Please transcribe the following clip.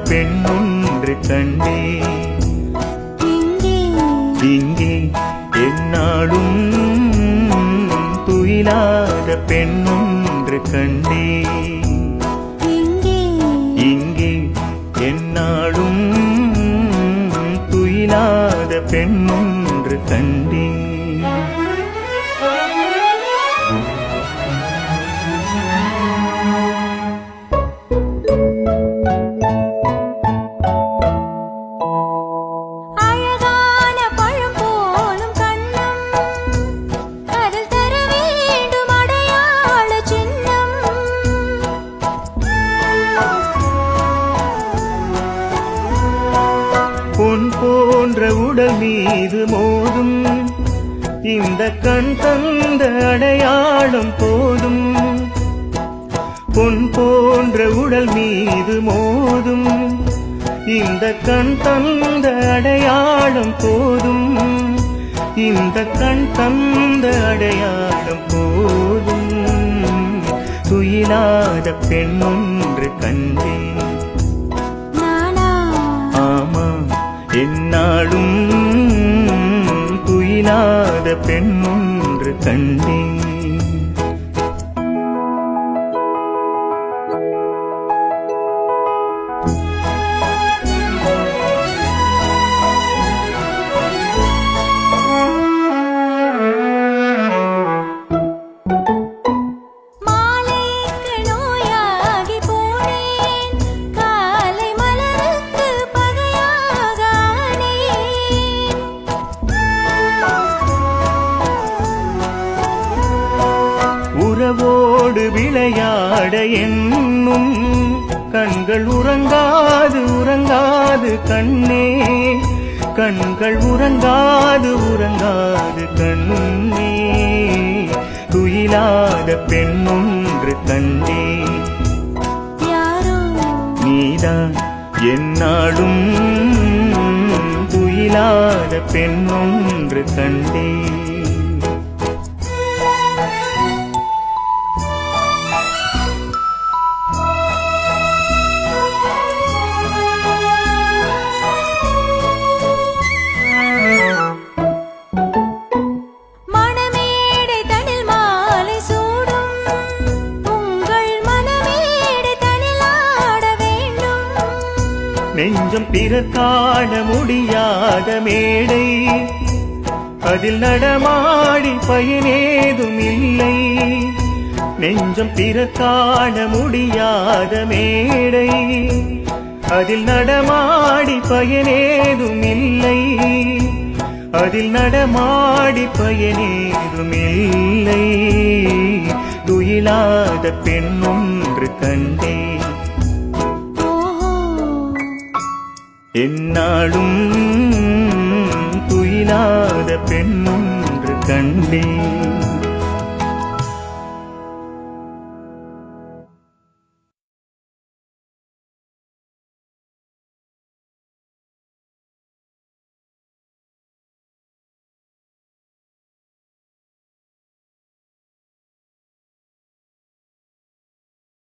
பெண்ணொன்று கண்டே இங்கே என்னாலும் துயிலாத பெண்ணொன்று கண்டே இங்கே என்னாலும் துயிலாத பெண்ணொன்று கண்டே பொன் போன்ற உடல் மீது மோதும் இந்த கண் தந்த அடையாளம் போதும் பொன் போன்ற உடல் மீது மோதும் இந்த கண் தந்த அடையாளம் போதும் இந்த கண் தந்த அடையாளம் போதும் துயிலாத பெண்ணொன்று கண்டே என்னாலும் துயிலாத பெண்ணொன்று கண்டே உறவோடு விளையாட என்னும் கண்கள் உறங்காது உறங்காது கண்ணே கண்கள் உறங்காது உறங்காது கண்ணே துயிலாத பெண்ணொன்று கண்டே நீதான் என்னாலும் துயிலாத பெண்ணொன்று கண்டே நெஞ்சம் பிறர் காண முடியாத மேடை அதில் நடமாடி பயனேதும் இல்லை நெஞ்சம் பிறர் காண முடியாத மேடை அதில் நடமாடி பயனேதும் இல்லை அதில் நடமாடி பயனேதும் இல்லை துயிலாத பெண்ணொன்று கண்டே என்னாலும் துயிலாத பெண்ணொன்று கண்டே